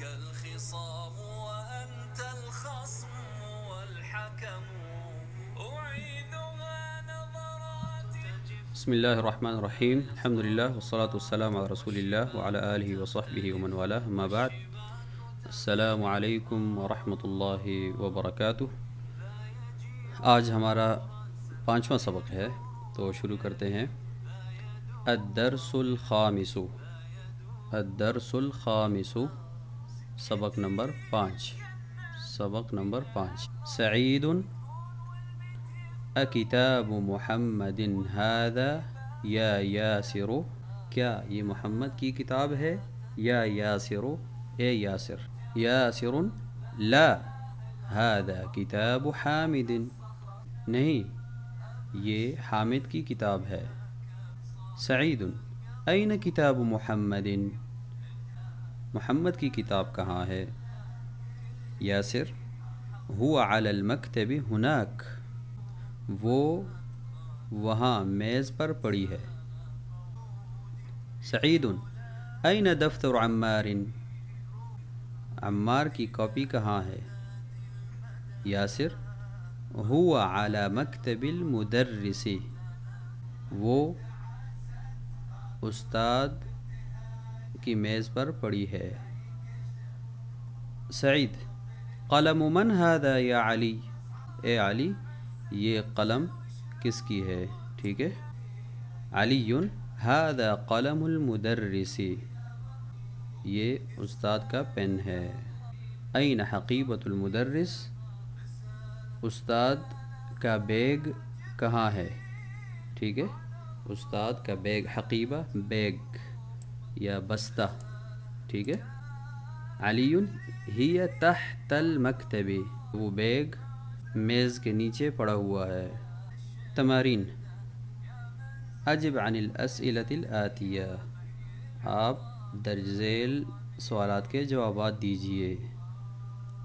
الخصام وأنت الخصم والحكم أعيدها نظرات. بسم اللہ الرحمن الرحیم، الحمد للہ والصلاة والسلام علی رسول اللہ وعلی آلہ وصحبہ ومن والاه، اما بعد، السلام علیکم ورحمۃ اللہ وبرکاتہ۔ آج ہمارا 5واں سبق ہے، تو شروع کرتے ہیں۔ الدرس الخامس، الدرس الخامس، سبق نمبر 5، سبق نمبر 5۔ سعید اکتاب محمد ھذا یا یاسر، کیا یہ محمد کی کتاب ہے؟ یا یاسر، اے یاسر۔ یاسر لا ھذا کتاب حامد، نہیں یہ حامد کی کتاب ہے۔ سعید این کتاب محمد، محمد کی کتاب کہاں ہے؟ یاسر هو علی المکتب ہناک، وہ وہاں میز پر پڑی ہے۔ سعید این دفتر عمار، عمار کی کاپی کہاں ہے؟ یاسر هو علی مکتب المدرس، وہ استاد کی میز پر پڑی ہے۔ سعید قلم من ھذا یا علی، اے علی یہ قلم کس کی ہے؟ ٹھیک ہے۔ علی ھذا قلم المدرس، یہ استاد کا پین ہے۔ این حقیبۃ المدرس، استاد کا بیگ کہاں ہے؟ ٹھیک ہے، استاد کا بیگ، حقیبہ بیگ یا بستہ، ٹھیک ہے۔ علی ہی تحت المکتب، وہ بیگ میز کے نیچے پڑا ہوا ہے۔ تمارین، اجب عن الاسئلۃ الآتیہ، آپ درج ذیل سوالات کے جوابات دیجیے۔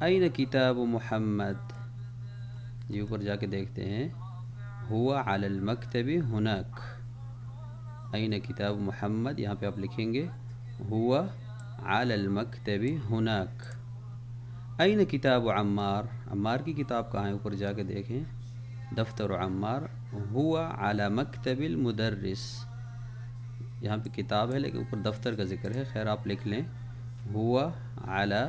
این کتاب محمد، جی اوپر جا کے دیکھتے ہیں۔ هو علی المکتب ہناک، این کتاب محمد، یہاں پہ آپ لکھیں گے هو علی المکتب ہناک۔ این کتاب عمار، عمار کی کتاب کہاں ہے؟ اوپر جا کے دیکھیں، دفتر عمار هو علی مکتب المدرس، یہاں پہ کتاب ہے لیکن اوپر دفتر کا ذکر ہے، خیر آپ لکھ لیں هو علی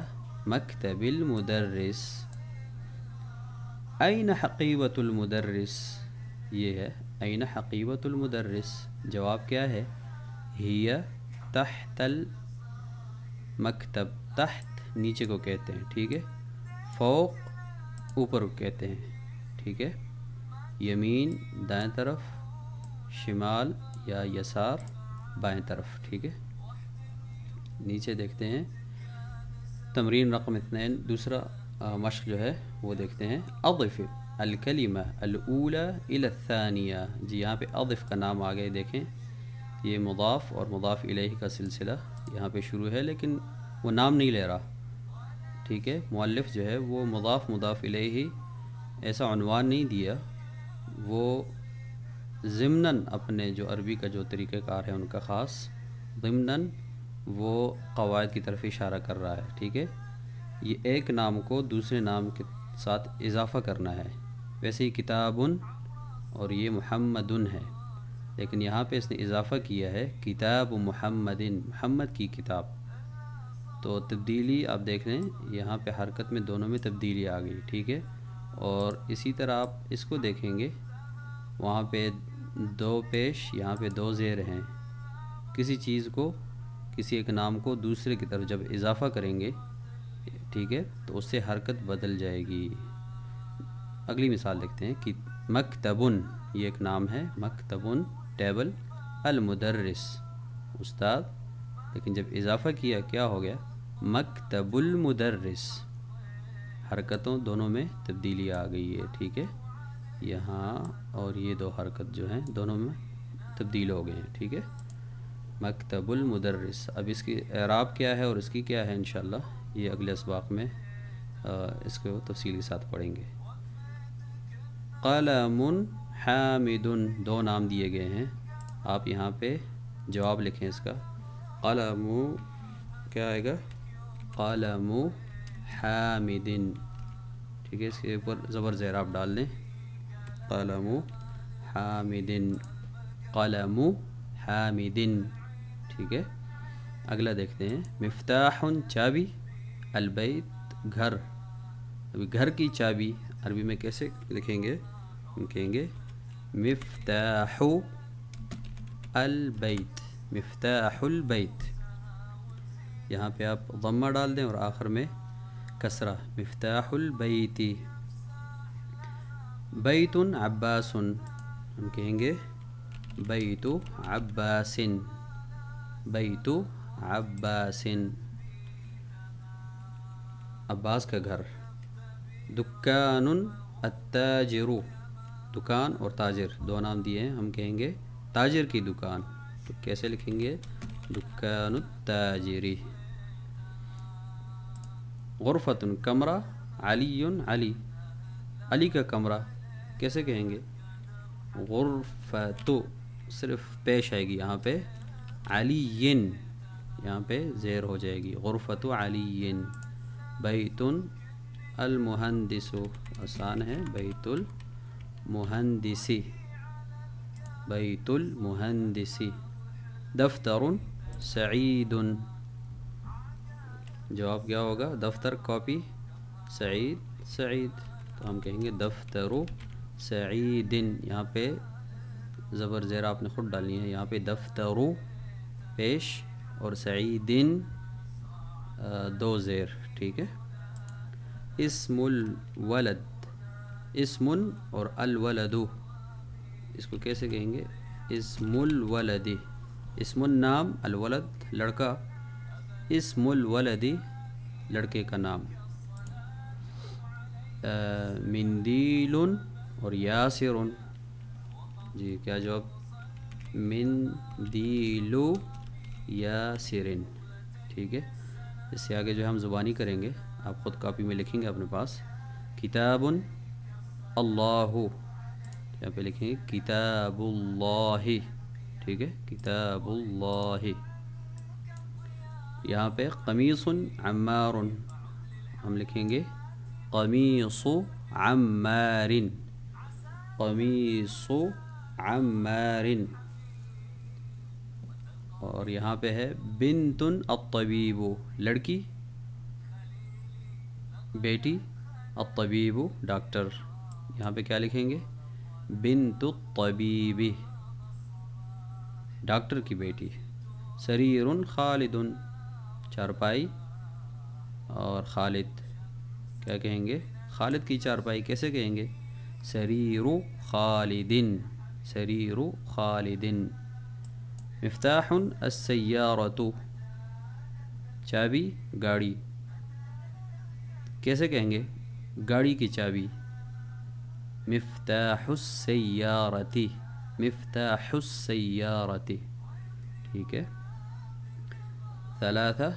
مکتب المدرس۔ این حقیبۃ المدرس، یہ ہے این حقیبۃ المدرس، جواب کیا ہے؟ ہی تحت المکتب، تحت نیچے کو کہتے ہیں، ٹھیک ہے، فوق اوپر کو کہتے ہیں، ٹھیک ہے۔ یمین دائیں طرف، شمال یا یسار بائیں طرف، ٹھیک ہے۔ نیچے دیکھتے ہیں تمرین رقم 2، دوسرا مشق جو ہے وہ دیکھتے ہیں۔ اضف الکلمہ الاولی الی الثانیہ، جی یہاں پہ اضف کا نام آگے دیکھیں، یہ مضاف اور مضاف الیہ کا سلسلہ یہاں پہ شروع ہے لیکن وہ نام نہیں لے رہا، ٹھیک ہے۔ مؤلف جو ہے وہ مضاف الیہ ایسا عنوان نہیں دیا، وہ ضمناً اپنے جو عربی کا جو طریقہ کار ہے ان کا خاص، ضمناً وہ قواعد کی طرف اشارہ کر رہا ہے، ٹھیک ہے۔ یہ ایک نام کو دوسرے نام کے ساتھ اضافہ کرنا ہے، ویسے ہی کتابن اور یہ محمدن ہے، لیکن یہاں پہ اس نے اضافہ کیا ہے کتاب محمدن، محمد کی کتاب، تو تبدیلی آپ دیکھ لیں یہاں پہ حرکت میں دونوں میں تبدیلی آ گئی، ٹھیک ہے۔ اور اسی طرح آپ اس کو دیکھیں گے، وہاں پہ 2 پیش، یہاں پہ 2 زیر ہیں۔ کسی چیز کو، کسی ایک نام کو دوسرے کی طرف جب اضافہ کریں گے، ٹھیک ہے، تو اس سے حرکت بدل جائے گی۔ اگلی مثال دیکھتے ہیں کہ مکتبن، یہ ایک نام ہے، مکتبن ٹیبل، المدرس استاد، لیکن جب اضافہ کیا کیا ہو گیا؟ مکتب المدرس، حرکتوں دونوں میں تبدیلی آ گئی ہے، ٹھیک ہے۔ یہاں اور یہ 2 حرکت جو ہیں دونوں میں تبدیل ہو گئے ہیں، ٹھیک ہے۔ مکتب المدرس، اب اس کی اعراب کیا ہے اور اس کی کیا ہے انشاءاللہ یہ اگلے اسباق میں اس کو تفصیل کے ساتھ پڑھیں گے۔ قلم حامد، 2 نام دیے گئے ہیں، آپ یہاں پہ جواب لکھیں اس کا۔ قلم کیا آئے گا؟ قلم حامد، ٹھیک ہے، اس کے اوپر زبر زیر آپ ڈال دیں، قلم حامد، قلم حامد، ٹھیک ہے۔ اگلا دیکھتے ہیں، مفتاح چابی، البیت گھر، ابھی گھر کی چابی عربی میں کیسے لکھیں گے؟ ہم کہیں گے مفتاح البیت، مفتاح البیت، یہاں پہ آپ ضمہ ڈال دیں اور آخر میں کسرہ، مفتاح البیت۔ بیت عباس، ہم کہیں گے بیت عباس، بیت عباس، عباس کا گھر۔ دکان التاجر، دکان اور تاجر دو نام دیے ہیں، ہم کہیں گے تاجر کی دکان، تو کیسے لکھیں گے؟ دکان التاجری۔ غرفۃ کمرہ، علی علی، علی کا کمرہ کیسے کہیں گے؟ غرفۃ، صرف پیش آئے گی یہاں پہ، علی، یہاں پہ زیر ہو جائے گی، غرفۃ علی۔ بیت المہندس، آسان ہے، بیت المہندسی، بیت المہندسی۔ دفتر سعید، جواب کیا ہوگا؟ دفتر کاپی، سعید سعید، تو ہم کہیں گے دفتر سعید، یہاں پہ زبر زیر آپ نے خود ڈالنی ہے، یہاں پہ دفتر پیش اور سعیدن دو زیر، ٹھیک ہے۔ اسم الولد، اسم اور الولد، اس کو کیسے کہیں گے؟ اسم الولد، اسم النام، الولد لڑکا، اسم الولد لڑکے کا نام۔ مندیل اور یاسر، جی کیا جواب؟ مندیل یاسر، ٹھیک ہے۔ اس سے آگے جو ہم زبانی کریں گے، آپ خود کاپی میں لکھیں گے اپنے پاس، کتاب اللہ، یہاں پہ لکھیں گے کتاب اللہ، ٹھیک ہے، کتاب اللہ۔ یہاں پہ قمیص عمار، ہم لکھیں گے قمیص عمار، قمیص عمار۔ اور یہاں پہ ہے بنت الطبیب، لڑکی، بیٹی، الطبیب ڈاکٹر، یہاں پہ کیا لکھیں گے؟ بنت الطبیب، ڈاکٹر کی بیٹی۔ سریر خالد، چارپائی، اور خالد کیا کہیں گے؟ خالد کی چارپائی کیسے کہیں گے؟ سریر خالد، سریر خالد۔ مفتاح السیارۃ، چابی گاڑی، کیسے کہیں گے؟ گاڑی کی چابی، مفتاح السیارۃ، مفتاح السیارۃ، ٹھیک ہے۔ ثلاثہ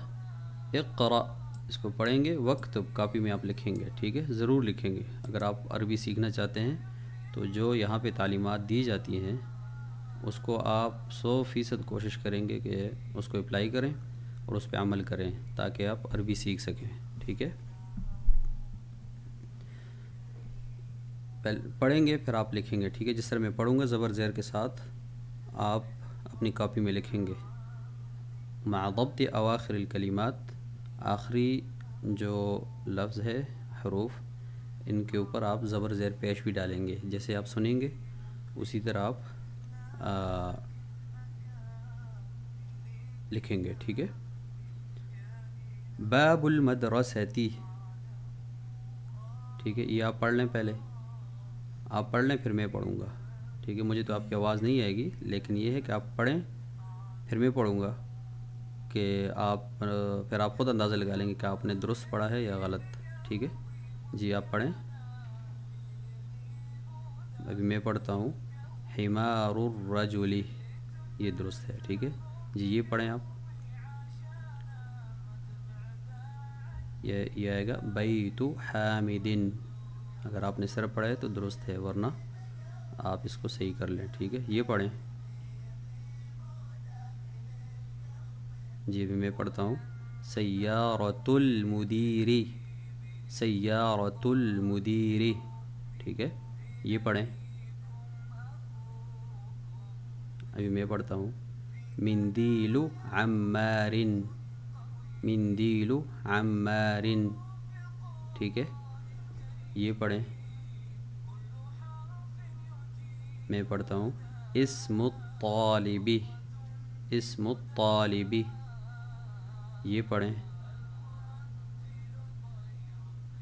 اقرأ، اس کو پڑھیں گے، وقتب کاپی میں آپ لکھیں گے، ٹھیک ہے، ضرور لکھیں گے۔ اگر آپ عربی سیکھنا چاہتے ہیں تو جو یہاں پہ تعلیمات دی جاتی ہیں اس کو آپ 100% کوشش کریں گے کہ اس کو اپلائی کریں اور اس پہ عمل کریں تاکہ آپ عربی سیکھ سکیں، ٹھیک ہے۔ پڑھیں گے پھر آپ لکھیں گے، ٹھیک ہے، جس طرح میں پڑھوں گا زبر زیر کے ساتھ آپ اپنی کاپی میں لکھیں گے۔ مع ضبط اواخر الکلمات، آخری جو لفظ ہے، حروف، ان کے اوپر آپ زبر زیر پیش بھی ڈالیں گے، جیسے آپ سنیں گے اسی طرح آپ لکھیں گے، ٹھیک ہے۔ باب المدرستی، ٹھیک ہے، یہ آپ پڑھ لیں، پہلے آپ پڑھ لیں پھر میں پڑھوں گا، ٹھیک ہے۔ مجھے تو آپ کی آواز نہیں آئے گی، لیکن یہ ہے کہ آپ پڑھیں پھر میں پڑھوں گا، کہ آپ پھر آپ خود اندازہ لگا لیں گے کہ آپ نے درست پڑھا ہے یا غلط، ٹھیک ہے۔ جی آپ پڑھیں، ابھی میں پڑھتا ہوں، حمار الرجل، یہ درست ہے، ٹھیک ہے۔ جی یہ پڑھیں آپ، یہ آئے گا بیت حامد، اگر آپ نے صرف پڑھا ہے تو درست ہے، ورنہ آپ اس کو صحیح کر لیں، ٹھیک ہے۔ یہ پڑھیں، جی بھی میں پڑھتا ہوں، سیارۃ المدیری، سیارۃ المدیری، ٹھیک ہے. یہ پڑھیں. ابھی میں پڑھتا ہوں. مندیل عمار، مندیل عمار، ٹھیک ہے. یہ پڑھیں. میں پڑھتا ہوں. اسم الطالب، اسم الطالب. یہ پڑھیں.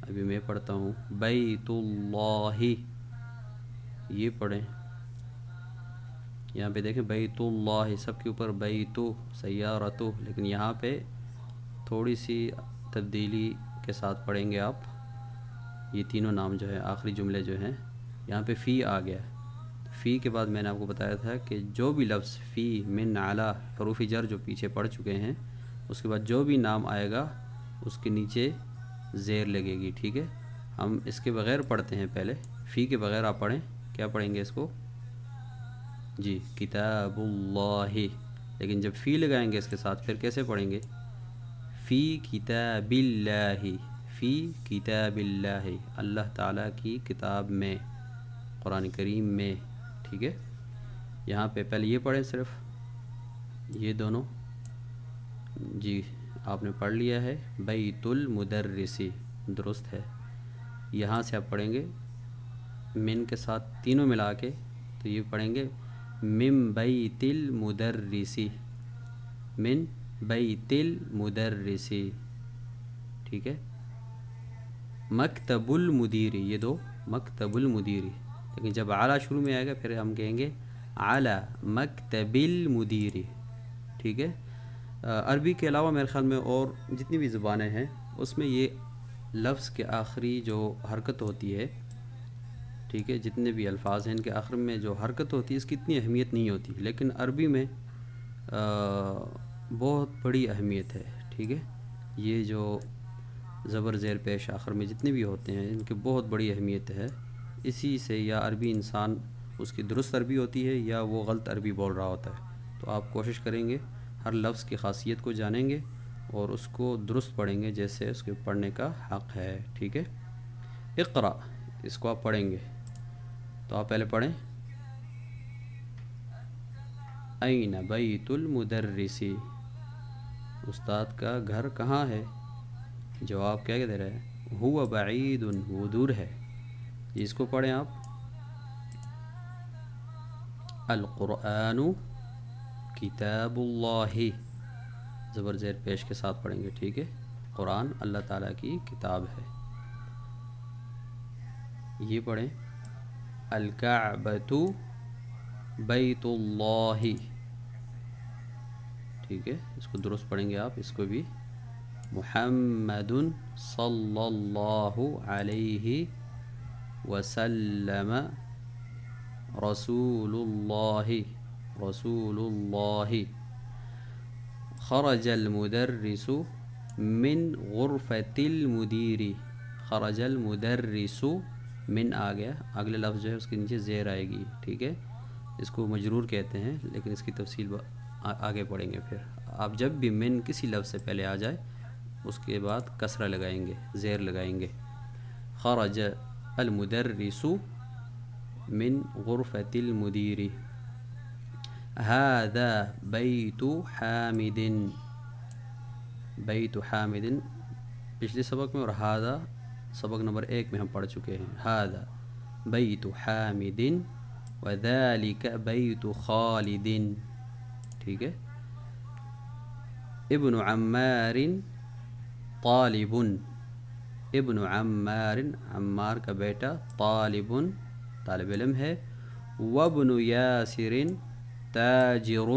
ابھی میں پڑھتا ہوں. بیت اللہ، یہ پڑھیں. یہاں پہ دیکھیں بیت اللہ، سب کے اوپر بیت سیارۃ، لیکن یہاں پہ تھوڑی سی تبدیلی کے ساتھ پڑھیں گے آپ. یہ تینوں نام جو ہے آخری جملے جو ہیں یہاں پہ فی آ گیا. فی کے بعد میں نے آپ کو بتایا تھا کہ جو بھی لفظ فی، من، علی، حروف جر جو پیچھے پڑھ چکے ہیں، اس کے بعد جو بھی نام آئے گا اس کے نیچے زیر لگے گی، ٹھیک ہے. ہم اس کے بغیر پڑھتے ہیں. پہلے فی کے بغیر آپ پڑھیں. کیا پڑھیں گے اس کو؟ جی کتاب اللہ. لیکن جب فی لگائیں گے اس کے ساتھ پھر کیسے پڑھیں گے؟ فی کتاب اللہ، فی کتاب اللہ، اللہ تعالیٰ کی کتاب میں، قرآن کریم میں، ٹھیک ہے. یہاں پہ پہلے یہ پڑھیں صرف یہ دونوں. جی آپ نے پڑھ لیا ہے. بیت المدرسی درست ہے. یہاں سے آپ پڑھیں گے من کے ساتھ تینوں ملا کے، تو یہ پڑھیں گے من بیت المدرسی، من بیت المدرسی، ٹھیک ہے. مکتب المدیری، یہ دو مکتب المدیری. لیکن جب اعلیٰ شروع میں آئے گا پھر ہم کہیں گے اعلی مکتب المدیری، ٹھیک ہے. عربی کے علاوہ میرے خیال میں اور جتنی بھی زبانیں ہیں اس میں یہ لفظ کے آخری جو حرکت ہوتی ہے، ٹھیک ہے، جتنے بھی الفاظ ہیں ان کے آخر میں جو حرکت ہوتی ہے اس کی اتنی اہمیت نہیں ہوتی، لیکن عربی میں بہت بڑی اہمیت ہے، ٹھیک ہے. یہ جو زبر زیر پیش آخر میں جتنے بھی ہوتے ہیں ان کی بہت بڑی اہمیت ہے. اسی سے یا عربی انسان اس کی درست عربی ہوتی ہے یا وہ غلط عربی بول رہا ہوتا ہے. تو آپ کوشش کریں گے ہر لفظ کی خاصیت کو جانیں گے اور اس کو درست پڑھیں گے جیسے اس کے پڑھنے کا حق ہے، ٹھیک ہے. اقرا، اس کو آپ پڑھیں گے تو آپ پہلے پڑھیں. این بیت المدرسی، استاد کا گھر کہاں ہے؟ جواب کیا دے رہے ہیں؟ ہوا بعید، وہ دور ہے. اس کو پڑھیں آپ. القرآن کتاب اللہ، زبر زیر پیش کے ساتھ پڑھیں گے، ٹھیک ہے. قرآن اللہ تعالیٰ کی کتاب ہے. یہ پڑھیں. الکعبۃ بیت اللہ، ٹھیک ہے. اس کو درست پڑھیں گے آپ. اس کو بھی محمد صلی اللہ علیہ وسلم رسول اللہ، رسول اللہ. خرج المدرس من غرفة المدیر، خرج المدرس، من آ گیا، اگلے لفظ جو ہے اس کے نیچے زیر آئے گی، ٹھیک ہے. اس کو مجرور کہتے ہیں لیکن اس کی تفصیل آگے پڑھیں گے. پھر آپ جب بھی من کسی لفظ سے پہلے آ جائے اس کے بعد کسرہ لگائیں گے، زیر لگائیں گے. خرج المدرس من غرفة المدیر. هذا بیت حامد، بیت حامد پچھلے سبق میں، اور هذا سبق نمبر 1 میں ہم پڑھ چکے ہیں. هذا بیت حامد وذلك بیت خالد، ٹھیک ہے. ابن عمار طالب، ابن عمار، عمار کا بیٹا، طالب طالب علم ہے. وابن یاسر تاجر،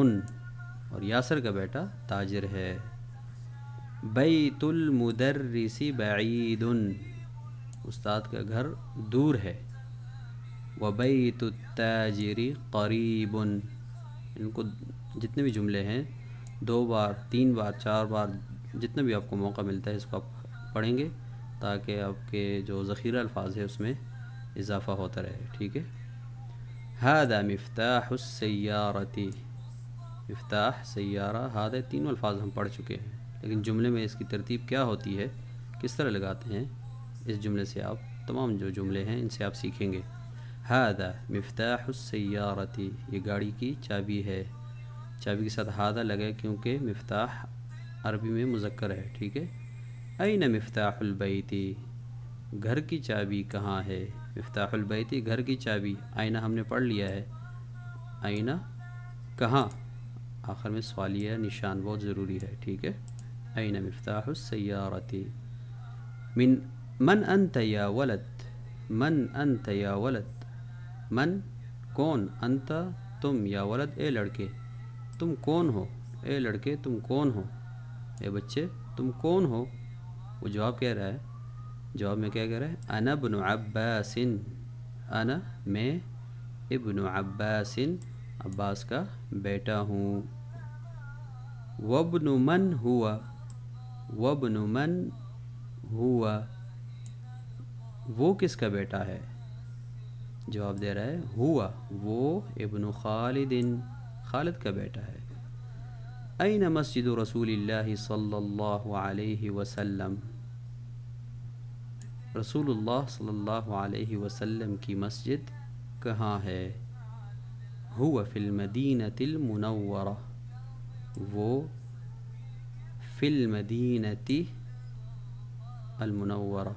اور یاسر کا بیٹا تاجر ہے. بیت المدرس بعید، استاد کا گھر دور ہے. وبیت التاجر قریب. ان کو جتنے بھی جملے ہیں 2 بار 3 بار 4 بار جتنا بھی آپ کو موقع ملتا ہے اس کو آپ پڑھیں گے تاکہ آپ کے جو ذخیرہ الفاظ ہے اس میں اضافہ ہوتا رہے، ٹھیک ہے. هذا مفتاح السیارۃ، مفتاح سیارہ، هذا تینوں الفاظ ہم پڑھ چکے ہیں، لیکن جملے میں اس کی ترتیب کیا ہوتی ہے، کس طرح لگاتے ہیں، اس جملے سے آپ تمام جو جملے ہیں ان سے آپ سیکھیں گے۔ ھذا مفتاح السیارۃ، یہ گاڑی کی چابی ہے، چابی کے ساتھ ھذا لگے کیونکہ مفتاح عربی میں مذکر ہے، ٹھیک ہے۔ این مفتاح البیت، گھر کی چابی کہاں ہے، مفتاح البیت گھر کی چابی، آئینہ ہم نے پڑھ لیا ہے، آئینہ کہاں، آخر میں سوالیہ نشان بہت ضروری ہے، ٹھیک ہے۔ این مفتاح السیارۃ، من انت یا ولد، من انت یا ولد، من کون، انت تم، یا ولد اے لڑکے، تم کون ہو، اے لڑکے تم کون ہو، اے بچے تم کون ہو۔ وہ جواب کہہ رہا ہے، جواب میں کیا کہہ رہا ہے، انا ابن عباس، انا میں، ابن عباس عباس کا بیٹا ہوں۔ وابن من ہوا، وابن من ہوا، وہ کس کا بیٹا ہے، جواب دے رہا ہے ہوا، وہ ابن خالد، خالد کا بیٹا ہے۔ این مسجد رسول اللہ صلی اللہ علیہ وسلم، رسول اللہ صلی اللہ علیہ وسلم کی مسجد کہاں ہے، ہوا فی المدینۃ المنورہ، وہ فی المدینۃ المنورہ،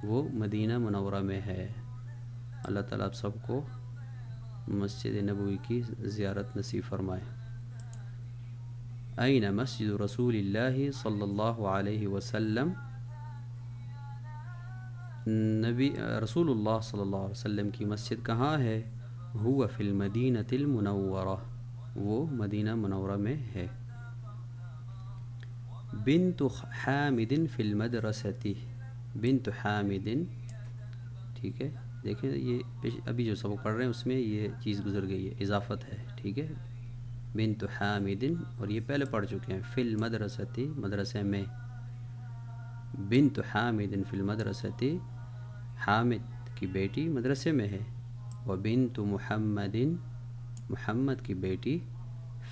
وہ مدینہ منورہ میں ہے۔ اللہ تعالیٰ آپ سب کو مسجد نبوی کی زیارت نصیب فرمائے۔ این مسجد رسول اللہ صلی اللہ علیہ وسلم، نبی رسول اللہ صلی اللہ علیہ وسلم کی مسجد کہاں ہے، ہوا فی المدینۃ المنورہ، وہ مدینہ منورہ میں ہے۔ بنت حامد فی المدرسۃ، بنت حامد، ٹھیک ہے، دیکھیں یہ ابھی جو سبق پڑھ رہے ہیں اس میں یہ چیز گزر گئی ہے، اضافت ہے، ٹھیک ہے۔ بنت حامد، اور یہ پہلے پڑھ چکے ہیں، فی المدرسۃ مدرسے میں، بنت حامد فی المدرسۃ، حامد کی بیٹی مدرسے میں ہے، و بنت محمد، محمد کی بیٹی،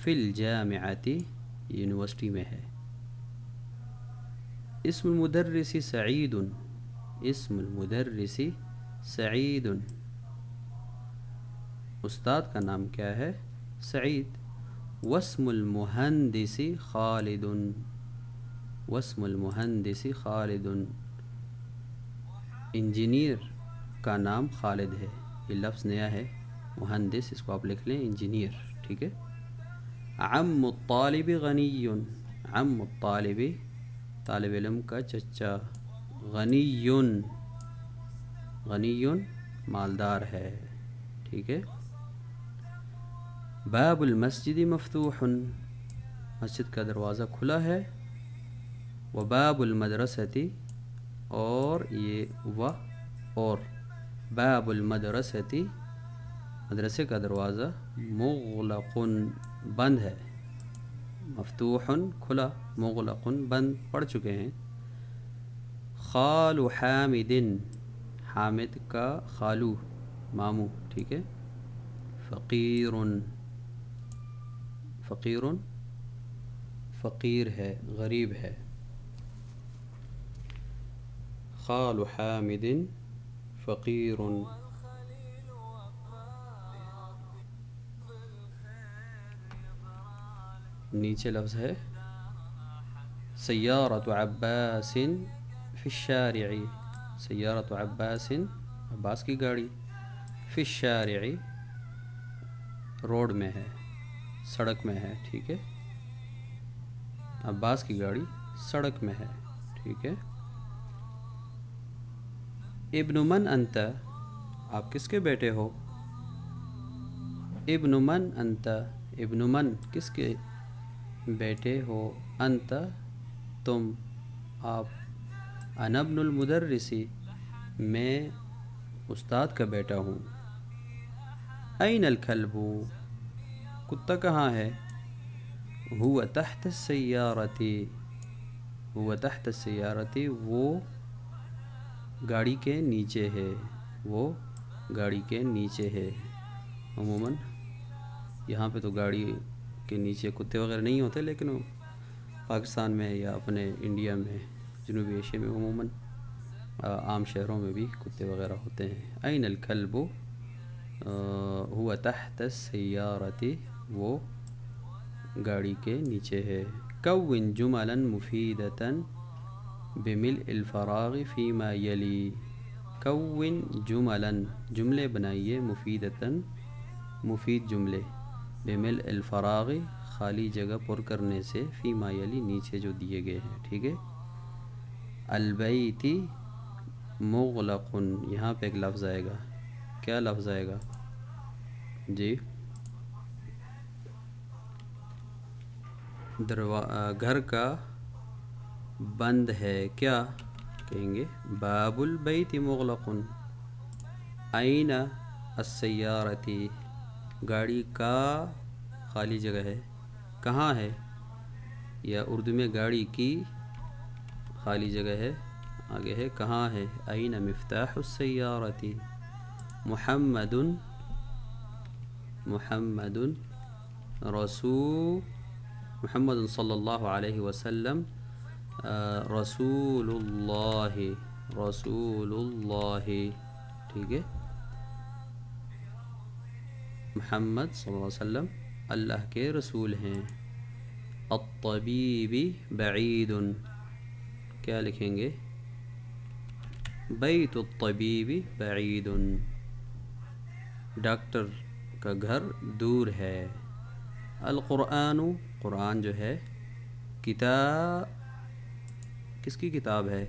فی الجامعۃ یونیورسٹی میں ہے۔ اسم المدرس سعید، اسم المدرس سعید، استاد کا نام کیا ہے، سعید۔ واسم المہندس خالد، واسم المہندس خالد، انجینئر کا نام خالد ہے، یہ لفظ نیا ہے، مہندس اس کو آپ لکھ لیں انجینئر، ٹھیک ہے۔ عم الطالب غنی، عم الطالب طالب علم کا چچا، غنی، غنی مالدار ہے، ٹھیک ہے۔ باب المسجد مفتوح، مسجد کا دروازہ کھلا ہے، وباب المدرسۃ، اور یہ اور باب المدرسۃ، مدرسے کا دروازہ، مغلق بند ہے، مفتوح کھلا، مغلق بند پڑھ چکے ہیں۔ خال حامد، حامد کا خالو، مامو، ٹھیک ہے۔ فقیر، فقیر فقیر ہے، غریب ہے۔ خال حامد فقیر، نیچے لفظ ہے سیارۃ عباس فی الشارع، سیارۃ عباس، عباس کی گاڑی، فی الشارع روڈ میں ہے، سڑک میں ہے، ٹھیک ہے، عباس کی گاڑی سڑک میں ہے، ٹھیک ہے۔ ابن من انت، آپ کس کے بیٹے ہو، ابن من انت، ابن من کس کے بیٹے ہو، انت تم، آپ، انا ابن المدرس میں استاد کا بیٹا ہوں۔ این الکلب، کتا کہاں ہے، ہوا تحت السیارۃ، ہوا تحت السیارۃ، وہ گاڑی کے نیچے ہے، وہ گاڑی کے نیچے ہے۔ عموماً یہاں پہ تو گاڑی کے نیچے کتے وغیرہ نہیں ہوتے، لیکن پاکستان میں یا اپنے انڈیا میں، جنوبی ایشیا میں عموماً عام شہروں میں بھی کتے وغیرہ ہوتے ہیں۔ این الکلب ہوا تحت السیارۃ، وہ گاڑی کے نیچے ہے۔ کون جملا مفیدۃ بملء الفراغ فیما یلی، کون جملا، جملے بنائیے، مفیدۃ مفید جملے، بملء الفراغ خالی جگہ پر کرنے سے، فیما یلی نیچے جو دیے گئے ہیں، ٹھیک ہے۔ البیت مغلق، یہاں پہ ایک لفظ آئے گا، کیا لفظ آئے گا جی؟ گھر کا بند ہے، کیا کہیں گے؟ باب البیت مغلق۔ این السیارۃ، گاڑی کا خالی جگہ ہے، کہاں ہے؟ یا اردو میں گاڑی کی خالی جگہ ہے، آگے ہے کہاں ہے؟ این مفتاح السیارۃ، محمد محمد صلی اللہ علیہ وسلم رسول اللہ، ٹھیک ہے۔ محمد صلی اللہ علیہ وسلم اللہ کے رسول ہیں۔ الطبیب بعید، کیا لکھیں گے؟ بیت الطبیب بعید، ڈاکٹر کا گھر دور ہے۔ القرآن، قرآن جو ہے، کس کی کتاب ہے؟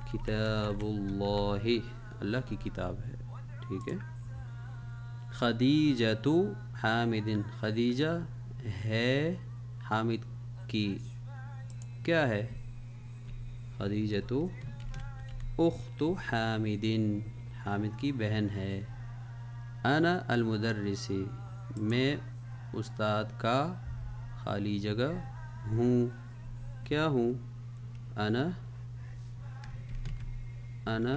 کتاب اللہ، اللہ کی کتاب ہے، ٹھیک ہے۔ خدیجۃ حامد، خدیجہ ہے حامد کی، کیا ہے؟ خدیجۃ اخت حامد، حامد کی بہن ہے۔ انا المدرس، میں استاد کا خالی جگہ ہوں، کیا ہوں؟ انا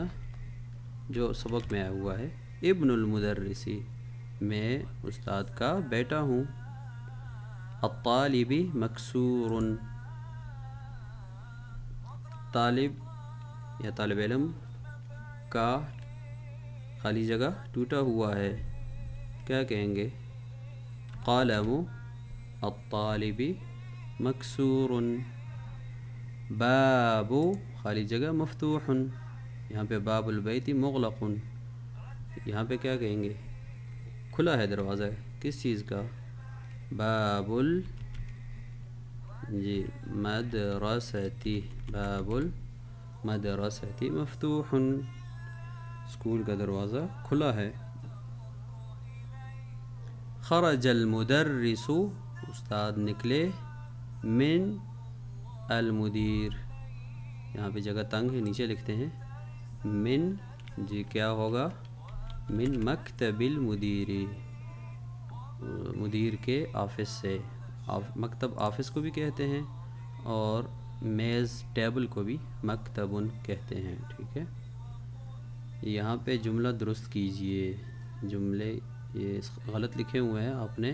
جو سبق میں آیا ہوا ہے، ابن المدرس، میں استاد کا بیٹا ہوں۔ الطالب مکسور، طالب یا طالب علم کا خالی جگہ ٹوٹا ہوا ہے، کیا کہیں گے؟ قلم الطالب مکسور۔ باب خالی جگہ مفتوح، یہاں پہ باب البیت مغلق، یہاں پہ کیا کہیں گے؟ کھلا ہے دروازہ، کس چیز کا؟ باب مدرستی، باب المدرستی مفتوح، اسکول کا دروازہ کھلا ہے۔ خرج المدرس، استاد نکلے، من المدیر، یہاں پہ جگہ تنگ ہے، نیچے لکھتے ہیں من، جی کیا ہوگا؟ من مکتب المدیری، مدیر کے آفس سے، مکتب آفس کو بھی کہتے ہیں، اور میز ٹیبل کو بھی مکتبن کہتے ہیں، ٹھیک ہے۔ یہاں پہ جملہ درست کیجئے، جملے یہ غلط لکھے ہوئے ہیں، آپ نے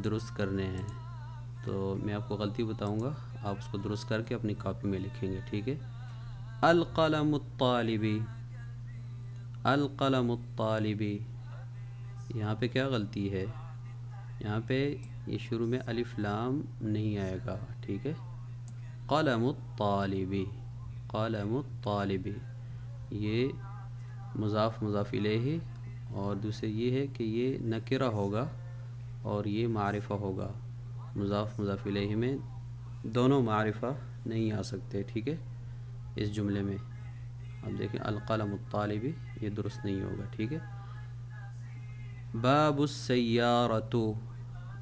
درست کرنے ہیں، تو میں آپ کو غلطی بتاؤں گا، آپ اس کو درست کر کے اپنی کاپی میں لکھیں گے، ٹھیک ہے۔ القلم الطالبی، القلم الطالبی، یہاں پہ کیا غلطی ہے؟ یہاں پہ یہ شروع میں الف لام نہیں آئے گا، ٹھیک ہے۔ قلم الطالبی، قلم الطالبی، یہ مضاف مضاف الیہ، اور دوسرے یہ ہے کہ یہ نکرہ ہوگا اور یہ معرفہ ہوگا، مضاف مضاف الیہ میں دونوں معرفہ نہیں آ سکتے، ٹھیک ہے۔ اس جملے میں اب دیکھیں القلم الطالبی، یہ درست نہیں ہوگا، ٹھیک ہے۔ باب السیارۃ،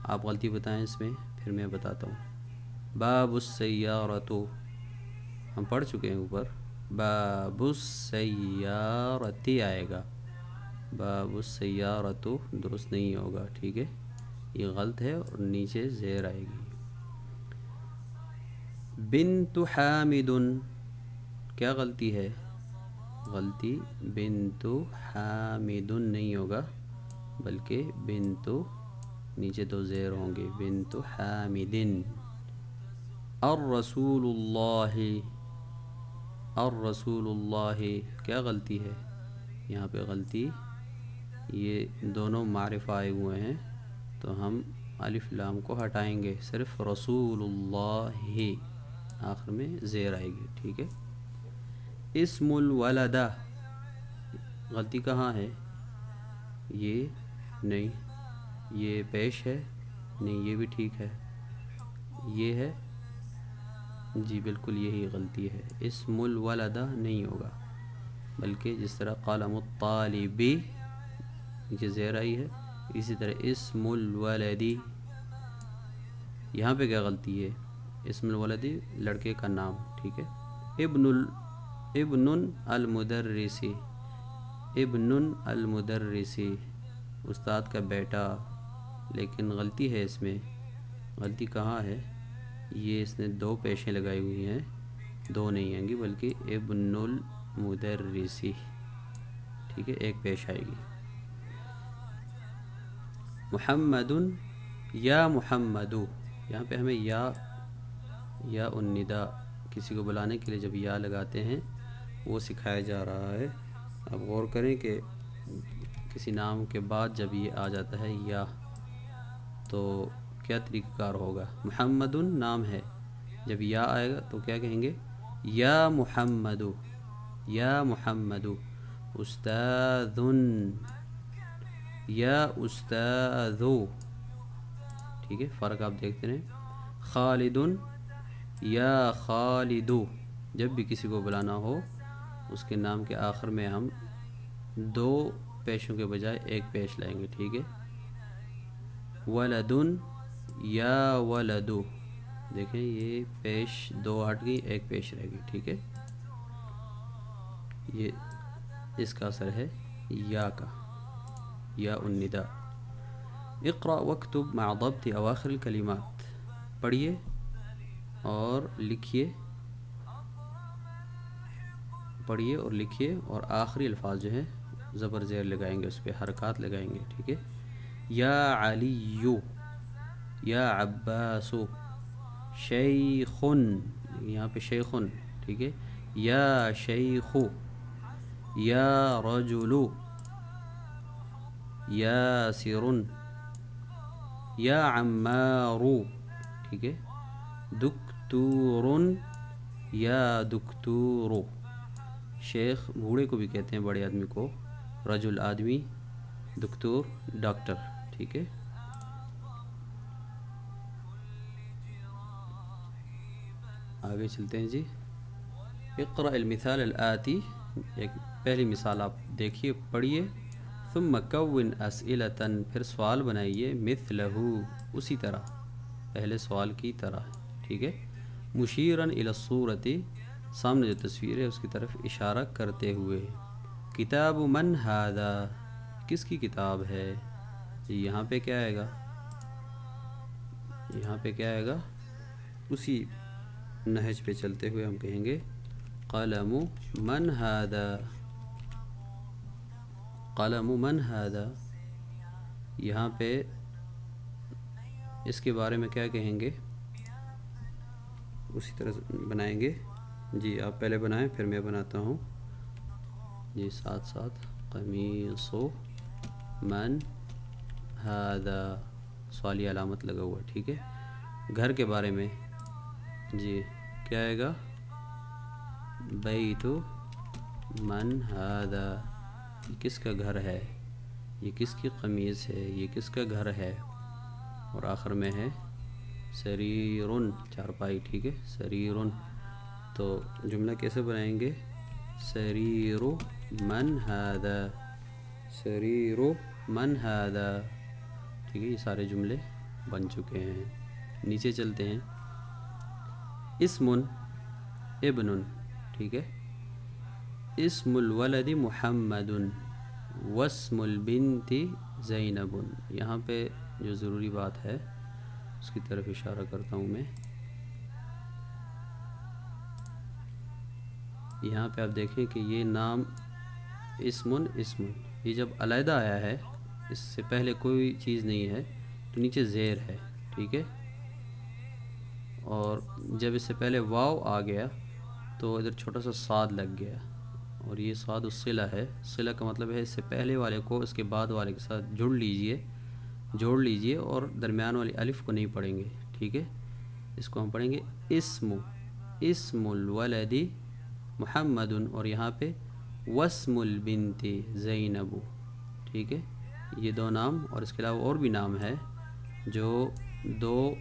آپ غلطی بتائیں اس میں، پھر میں بتاتا ہوں۔ باب السیارۃ، ہم پڑھ چکے ہیں اوپر، باب السیارۃ آئے گا، باب السیارۃ درست نہیں ہوگا، ٹھیک ہے، یہ غلط ہے، اور نیچے زیر آئے گی۔ بنت حامد، کیا غلطی ہے؟ غلطی بنت حامد نہیں ہوگا، بلکہ بنت نیچے دو زیر ہوں گے، بنت حامد. الرسول اللہ، الرسول اللہ، کیا غلطی ہے یہاں پہ؟ غلطی یہ دونوں معرفہ آئے ہوئے ہیں تو ہم الف لام کو ہٹائیں گے، صرف رسول اللہ آخر میں زیر آئے گی. ٹھیک ہے. اسم الولدہ، غلطی کہاں ہے؟ یہ نہیں، یہ پیش ہے، نہیں یہ بھی ٹھیک ہے، یہ ہے، جی بالکل یہی غلطی ہے. اسم الولدہ نہیں ہوگا، بلکہ جس طرح قلم الطالبی نیچے زیر آئی ہے، اسی طرح اسم الولدی. یہاں پہ کیا غلطی ہے؟ اسم الولدی لڑکے کا نام. ٹھیک ہے. ابن المدرسی، ابن المدرسی استاد کا بیٹا، لیکن غلطی ہے اس میں. غلطی کہاں ہے؟ یہ اس نے دو پیشیں لگائی ہوئی ہیں، دو نہیں آئیں گی بلکہ ابن المدرسی. ٹھیک ہے، ایک پیش آئے گی. محمد، یا محمدو، یہاں پہ ہمیں یا الندا، کسی کو بلانے کے لیے جب یا لگاتے ہیں وہ سکھایا جا رہا ہے. اب غور کریں کہ کسی نام کے بعد جب یہ آ جاتا ہے یا، تو کیا طریقہ کار ہوگا؟ محمد نام ہے، جب یا آئے گا تو کیا کہیں گے؟ یا محمدو، یا محمدو. استاذ، یا استاذو. ٹھیک ہے، فرق آپ دیکھتے رہیں. خالد، یا خالدو. جب بھی کسی کو بلانا ہو اس کے نام کے آخر میں ہم دو پیشوں کے بجائے ایک پیش لائیں گے. ٹھیک ہے. ولد، یا ولدو. دیکھیں یہ پیش دو ہٹ گئی، ایک پیش رہ گئی. ٹھیک ہے، یہ اس کا اثر ہے یا کا، یا الندا. اقرأ واکتب مع ضبط اواخر الکلمات. پڑھیے اور لکھیے، پڑھیے اور لکھیے، اور آخری الفاظ جو ہیں زبر زیر لگائیں گے، اس پہ حرکات لگائیں گے. ٹھیک ہے. یا علی، یا عباس، شیخ، یہاں پہ شیخن. ٹھیک ہے. یا شیخ، یا رجل، یاسر، یا عمار. ٹھیک ہے. دکتور، یا دکتور. شیخ بوڑھے کو بھی کہتے ہیں، بڑے آدمی کو. رجل آدمی، دکتور ڈاکٹر. ٹھیک ہے. آگے چلتے ہیں جی. اقرأ المثال الآتی، ایک پہلی مثال آپ دیکھیے، پڑھیے. ثم کون اسئلۃ، پھر سوال بنائیے. مثلہ، اسی طرح، پہلے سوال کی طرح. ٹھیک ہے. مشیرا الی الصورۃ، سامنے جو تصویر ہے اس کی طرف اشارہ کرتے ہوئے. کتاب من ھذا، کس کی کتاب ہے؟ یہاں پہ کیا آئے گا؟ یہاں پہ کیا آئے گا؟ اسی نہج پہ چلتے ہوئے ہم کہیں گے قلم من ھذا، قلم من ھذا. یہاں پہ اس کے بارے میں کیا کہیں گے؟ اسی طرح بنائیں گے. جی آپ پہلے بنائیں پھر میں بناتا ہوں. جی ساتھ ساتھ. قمیص من ھذا، سوالی علامت لگا ہوا. ٹھیک ہے. گھر کے بارے میں جی کیا آئے گا؟ بیت من ھذا، یہ کس کا گھر ہے؟ یہ کس کی قمیض ہے؟ یہ کس کا گھر ہے؟ اور آخر میں ہے سریرن، چارپائی. ٹھیک ہے. سریرن. تو جملہ کیسے بنائیں گے؟ سریر من ھذا، سریر من ھذا. ٹھیک ہے. یہ سارے جملے بن چکے ہیں. نیچے چلتے ہیں. اسم ابن. ٹھیک ہے. اسم الولد محمد واسم البنت زینب. یہاں پہ جو ضروری بات ہے اس کی طرف اشارہ کرتا ہوں میں. یہاں پہ آپ دیکھیں کہ یہ نام اسم، یہ جب علیحدہ آیا ہے، اس سے پہلے کوئی چیز نہیں ہے، تو نیچے زیر ہے، ٹھیک ہے، اور جب اس سے پہلے واو آ گیا تو ادھر چھوٹا سا صاد لگ گیا، اور یہ صاد الصلہ ہے. صلہ کا مطلب ہے اس سے پہلے والے کو اس کے بعد والے کے ساتھ جوڑ لیجئے اور درمیان والی الف کو نہیں پڑھیں گے، ٹھیک ہے. اس کو ہم پڑھیں گے اسم الولد محمد، اور یہاں پہ واسم البنت زینب، ٹھیک ہے. یہ دو نام، اور اس کے علاوہ اور بھی نام ہے جو دو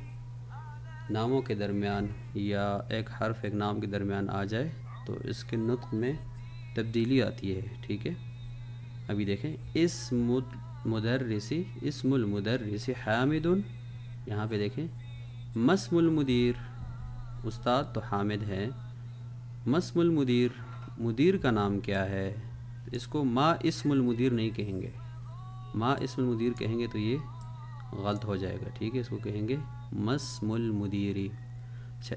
ناموں کے درمیان یا ایک حرف ایک نام کے درمیان آ جائے تو اس کے نطق میں تبدیلی آتی ہے، ٹھیک ہے. ابھی دیکھیں اسم المدرس حامد، یہاں پہ دیکھیں مسم المدیر، استاد تو حامد ہے، مسم المدیر، مدیر کا نام کیا ہے. اس کو ما اسم المدیر نہیں کہیں گے، ما اسم المدیر کہیں گے تو یہ غلط ہو جائے گا، ٹھیک ہے. اس کو کہیں گے مسم المدیری. اچھا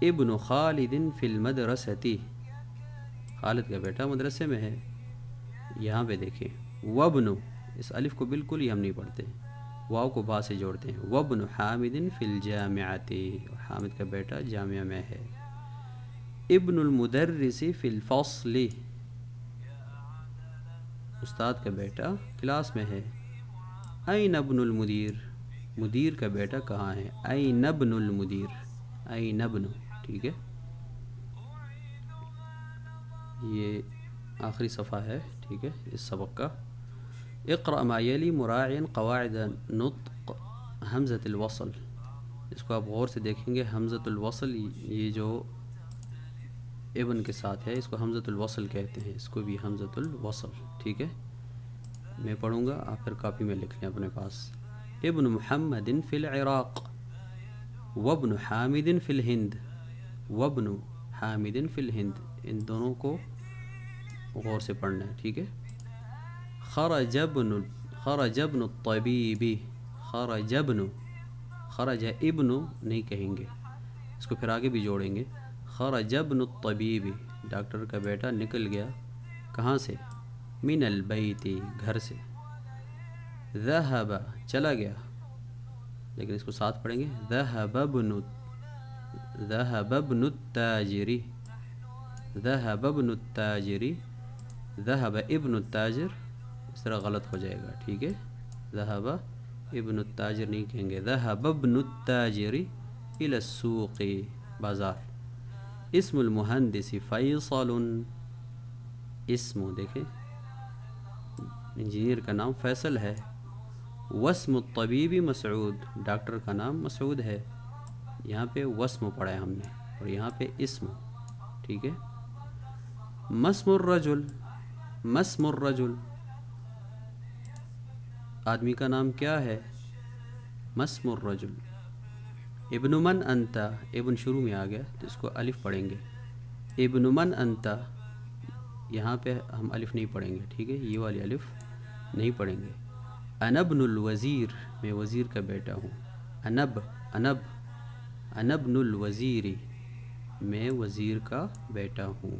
ابن خالد فی المدرستی، خالد کا بیٹا مدرسے میں ہے. یہاں پہ دیکھیں وابن، اس الف کو بالکل ہی ہم نہیں پڑھتے، واو کو با سے جوڑتے ہیں. وابن حامد فی الجامعتی، حامد کا بیٹا جامعہ میں ہے. ابن المدرس فی الفصل، استاد کا بیٹا کلاس میں ہے. این ابن المدیر، مدیر کا بیٹا کہاں ہے. این ابن المدیر، این ابن، ٹھیک ہے. یہ آخری صفحہ ہے، ٹھیک ہے، اس سبق کا. اقرأ ما یلی مراعیا قواعد نطق حمزۃ الوصل. اس کو آپ غور سے دیکھیں گے، حمزۃ الوصل یہ جو ابن کے ساتھ ہے اس کو حمزۃ الوصل کہتے ہیں، اس کو بھی حمزۃ الوصل، ٹھیک ہے. میں پڑھوں گا، آپ پھر کاپی میں لکھ لیں اپنے پاس. ابن محمد فی العراق، وابن حامد فی الہند، وابن حامد فی الہند، ان دونوں کو غور سے پڑھنا ہے، ٹھیک ہے. خرج ابن الطبیب، خرج ابن نہیں کہیں گے، اس کو پھر آگے بھی جوڑیں گے. خرج ابن الطبیب، ڈاکٹر کا بیٹا نکل گیا، کہاں سے. من البیت، گھر سے. ذهب، چلا گیا، لیکن اس کو ساتھ پڑھیں گے. ذهب ابن التاجر، ذهب ابن التاجر، ذهب ابن التاجر، اس طرح غلط ہو جائے گا، ٹھیک ہے. ذهب ابن التاجر نہیں کہیں گے، ذهب ابن التاجر الى السوق، بازار. اسم المہندس فیصل، اسم دیکھیں انجینئر کا نام فیصل ہے. واسم الطبیب مسعود، ڈاکٹر کا نام مسعود ہے. یہاں پہ واسم پڑھا ہے ہم نے، اور یہاں پہ اسم، ٹھیک ہے. مسم الرجل، آدمی کا نام کیا ہے. مسم الرجل. ابن من انت، ابن شروع میں آ گیا تو اس کو الف پڑھیں گے. ابن من انت، یہاں پہ ہم الف نہیں پڑھیں گے، ٹھیک ہے، یہ والی الف نہیں پڑھیں گے. انا ابن الوزیر، میں وزیر کا بیٹا ہوں. انا ابن الوزیر، میں وزیر کا بیٹا ہوں.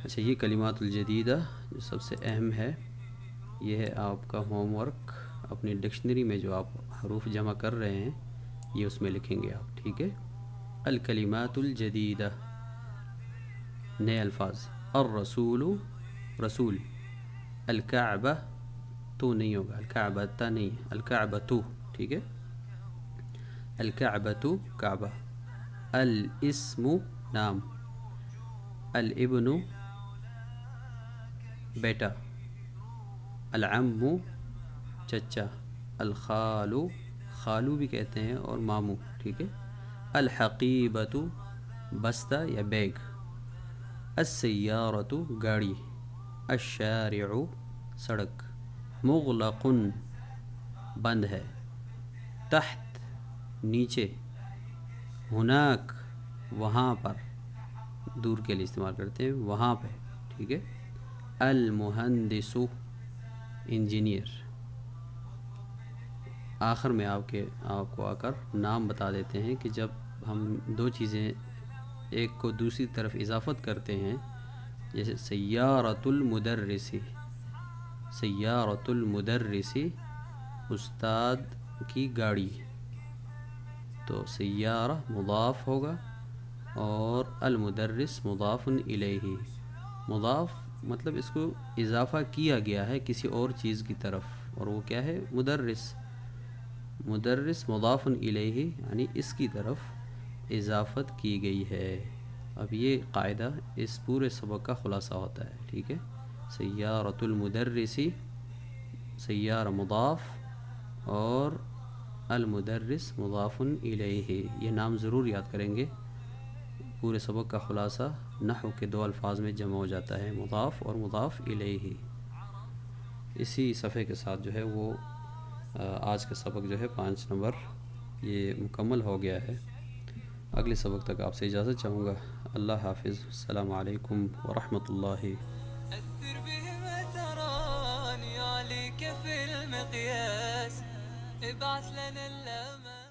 اچھا، یہ کلمات الجدیدہ جو سب سے اہم ہے، یہ ہے آپ کا ہوم ورک. اپنی ڈکشنری میں جو آپ حروف جمع کر رہے ہیں یہ اس میں لکھیں گے آپ، ٹھیک ہے. الکلمات الجدیدہ، نئے الفاظ. الرسول، رسول. الکعبہ، تو نہیں ہوگا، الکعبۃ نہیں، الکعبۃ، ٹھیک ہے. الکعبۃ، کعبہ. الاسم، نام. الابن، بیٹا. العم، چچا. الخال، خالو بھی کہتے ہیں اور ماموں، ٹھیک ہے. الحقیبۃ، بستہ یا بیگ. السیارۃ، گاڑی. الشارع، سڑک. مغلق، بند ہے. تحت، نیچے. ہناک، وہاں پر، دور کے لیے استعمال کرتے ہیں، وہاں پہ، ٹھیک ہے. Al Muhandis, engineer. آخر میں آپ کو آ کر نام بتا دیتے ہیں کہ جب ہم دو چیزیں ایک کو دوسری طرف اضافت کرتے ہیں، جیسے سیارۃ المدرس، سیارۃ المدرس استاد کی گاڑی، تو سیارہ مضاف ہوگا اور المدرس مضاف الیہ، مضاف مطلب اس کو اضافہ کیا گیا ہے کسی اور چیز کی طرف، اور وہ کیا ہے؟ مدرس، مدرس مضاف الیہ یعنی اس کی طرف اضافت کی گئی ہے۔ اب یہ قاعدہ اس پورے سبق کا خلاصہ ہوتا ہے، ٹھیک ہے؟ سیارۃ المدرسی، سیارہ مضاف اور المدرس مضاف الیہ، یہ نام ضرور یاد کریں گے۔ پورے سبق کا خلاصہ نحو کے دو الفاظ میں جمع ہو جاتا ہے، مضاف اور مضاف الیہ۔ اسی صفحے کے ساتھ جو ہے وہ آج کا سبق جو ہے 5 نمبر یہ مکمل ہو گیا ہے۔ اگلے سبق تک آپ سے اجازت چاہوں گا۔ اللہ حافظ، السلام علیکم ورحمۃ اللہ۔ أثر بهم تراني عليك في المقياس ابعث لنا الأمان